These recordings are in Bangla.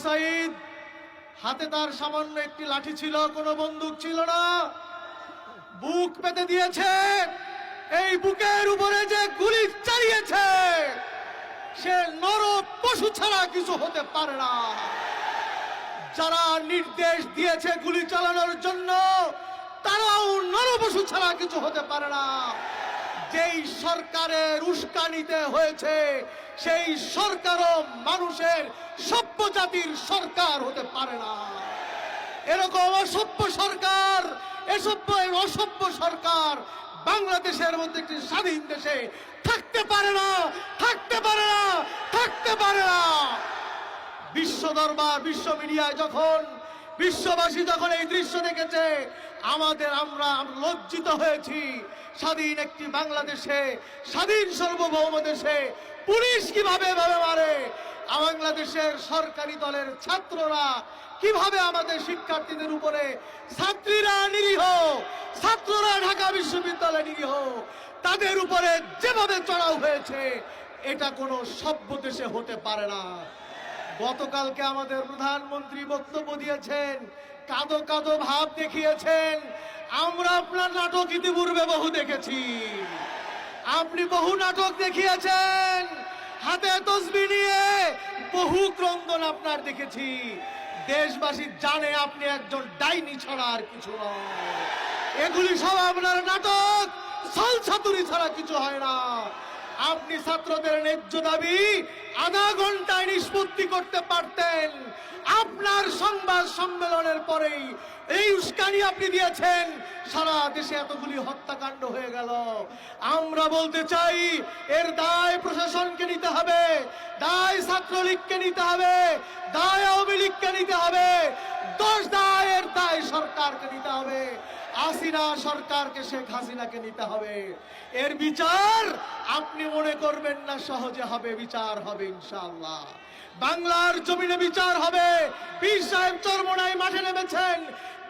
সাইদ হাতে তার সামান্য একটি লাঠি ছিল, কোনো বন্দুক ছিল না, বুক পেতে দিয়েছে। এই বুকের উপরে যে গুলি চালিয়েছে সে নর পশু ছাড়া কিছু হতে পারে না। যারা নির্দেশ দিয়েছে গুলি চালানোর জন্য তারাও নর পশু ছাড়া কিছু হতে পারে না। যেই সরকারের উস্কানিতে হয়েছে সেই সরকারও মানুষের সভ্য জাতির সরকার হতে পারে না। এরকম অসভ্য সরকার, অসভ্য সরকার বাংলাদেশের মধ্যে একটি স্বাধীন দেশে থাকতে পারে না, থাকতে পারে না, থাকতে পারে না। বিশ্ব দরবার, বিশ্ব মিডিয়ায় যখন বিশ্ববাসী যখন এই দৃশ্য দেখেছে আমরা লজ্জিত হয়েছি। স্বাধীন একটি বাংলাদেশে, স্বাধীন সার্বভৌম দেশে পুলিশ কিভাবে মারে, বাংলাদেশের সরকারি দলের ছাত্ররা কিভাবে আমাদের শিক্ষার্থীদের উপরে, ছাত্রীরা নিরীহ, ছাত্ররা ঢাকা বিশ্ববিদ্যালয় নিরীহ, তাদের উপরে যেভাবে চড়াও হয়েছে এটা কোনো সভ্য দেশে হতে পারে না। গতকালকে আমাদের প্রধানমন্ত্রী বক্তব্য দিয়েছেন, কাঁদো কাঁদো ভাব দেখিয়েছেন। আমরা আপনার নাটক ইতিপূর্বে বহু দেখেছি, আপনি বহু নাটক দেখিয়েছেন, হাতে তসবিহ নিয়ে বহু ক্রন্দন আপনার দেখেছি। দেশবাসী জানে আপনি একজন ডাইনি ছাড়া আর কিছু নয়। এগুলি সব আপনার নাটক, ছলছাতুরি ছাড়া কিছু হয় না। আপনি ছাত্রদের ন্যায্য দাবি আধা ঘন্টায় নিষ্পত্তি করতে পারতেন। আপনার সংবাদ সম্মেলনের পরেই এই উস্কানি আপনি দিয়েছেন, সারা দেশে এতগুলি হত্যাকাণ্ড হয়ে গেল। আমরা বলতে চাই এর দায় প্রশাসনকে নিতে হবে, দায় ছাত্রলীগকে নিতে হবে, দায় আওয়ামী লীগকে নিতে হবে, দায়ের দায় সরকারকে নিতে হবে, হাসিনা সরকারকে, শেখ হাসিনাকে নিতে হবে। এর বিচার আপনি মনে করবেন না সহজে হবে, বিচার হবে ইনশাআল্লাহ। বাংলার জমিনে বিচার হবে। পীর সাহেব চরমোনাই মাঠে নেমেছেন,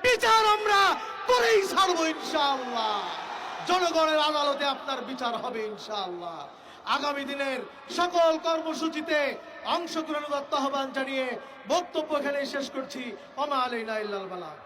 বিচার আমরা করেই ছাড়বো ইনশাআল্লাহ। জনগণের আদালতে আপনার বিচার হবে ইনশাআল্লাহ। আগামী দিনের সকল কর্মসূচিতে অংশগ্রহণ আহ্বান জানিয়ে বক্তব্য এখানে শেষ করছি। ওমা আলাইনা ইল্লাল বালাগ।